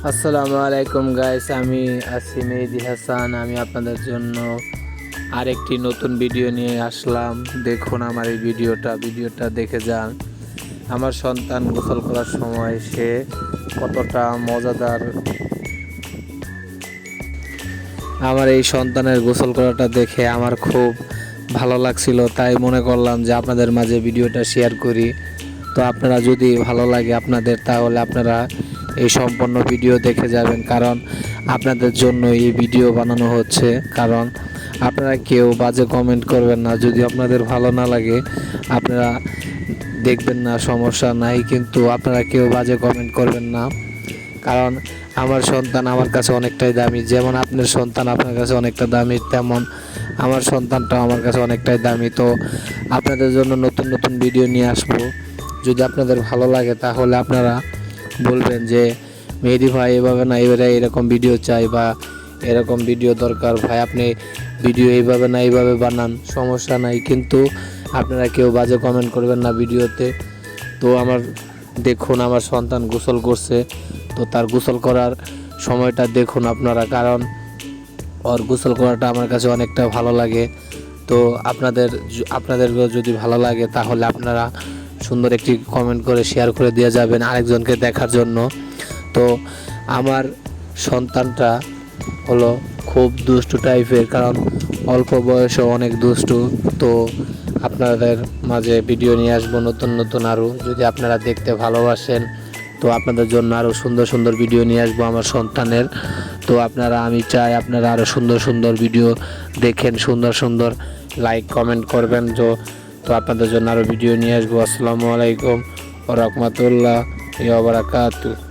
আসসালামু আলাইকুম গাইস, আমি আছি মেহেদি হাসান। আমি আপনাদের জন্য আরেকটি নতুন ভিডিও নিয়ে আসলাম। দেখুন আমার এই ভিডিওটা দেখে যান। আমার সন্তান গোসল করার সময় সে কতটা মজাদার। আমার এই সন্তানের গোসল করাটা দেখে আমার খুব ভালো লাগছিল, তাই মনে করলাম যে আপনাদের মাঝে ভিডিওটা শেয়ার করি। তো আপনারা যদি ভালো লাগে আপনাদের, তাহলে আপনারা এই সম্পূর্ণ ভিডিও দেখে যাবেন, কারণ আপনাদের জন্য এই ভিডিও বানানো হচ্ছে। কারণ আপনারা কেউ বাজে কমেন্ট করবেন না, যদি আপনাদের ভালো না লাগে আপনারা দেখবেন না, সমস্যা নাই, কিন্তু আপনারা কেউ বাজে কমেন্ট করবেন না। কারণ আমার সন্তান আমার কাছে অনেকটাই দামি। যেমন আপনার সন্তান আপনার কাছে অনেকটা দামি, তেমন আমার সন্তানটাও আমার কাছে অনেকটাই দামি। তো আপনাদের জন্য নতুন নতুন ভিডিও নিয়ে আসবো। যদি আপনাদের ভালো লাগে তাহলে আপনারা বলবেন যে মেহেদি ভাই এভাবে না, এবারে এরকম ভিডিও চাই, বা এরকম ভিডিও দরকার ভাই, আপনি ভিডিও এইভাবে না এইভাবে বানান, সমস্যা নাই। কিন্তু আপনারা কেউ বাজে কমেন্ট করবেন না ভিডিওতে। তো দেখুন আমার সন্তান গোসল করছে, তো তার গোসল করার সময়টা দেখুন আপনারা, কারণ ওর গোসল করাটা আমার কাছে অনেকটা ভালো লাগে। তো আপনাদেরকেও যদি ভালো লাগে তাহলে আপনারা সুন্দর একটি কমেন্ট করে শেয়ার করে দিয়ে যাবেন আরেকজনকে দেখার জন্য। তো আমার সন্তানটা হলো খুব দুষ্টু টাইপের, কারণ অল্প বয়সে অনেক দুষ্টু। তো আপনাদের মাঝে ভিডিও নিয়ে আসবো নতুন নতুন আরও, যদি আপনারা দেখতে ভালোবাসেন তো আপনাদের জন্য আরও সুন্দর সুন্দর ভিডিও নিয়ে আসবো আমার সন্তানের। তো আমি চাই আপনারা আরও সুন্দর সুন্দর ভিডিও দেখেন, সুন্দর সুন্দর লাইক কমেন্ট করবেন। তো আপনাদের জন্য আরও ভিডিও নিয়ে আসবো। আসসালামু আলাইকুম ওয়া রাহমাতুল্লাহি ওয়া বারাকাতুহু।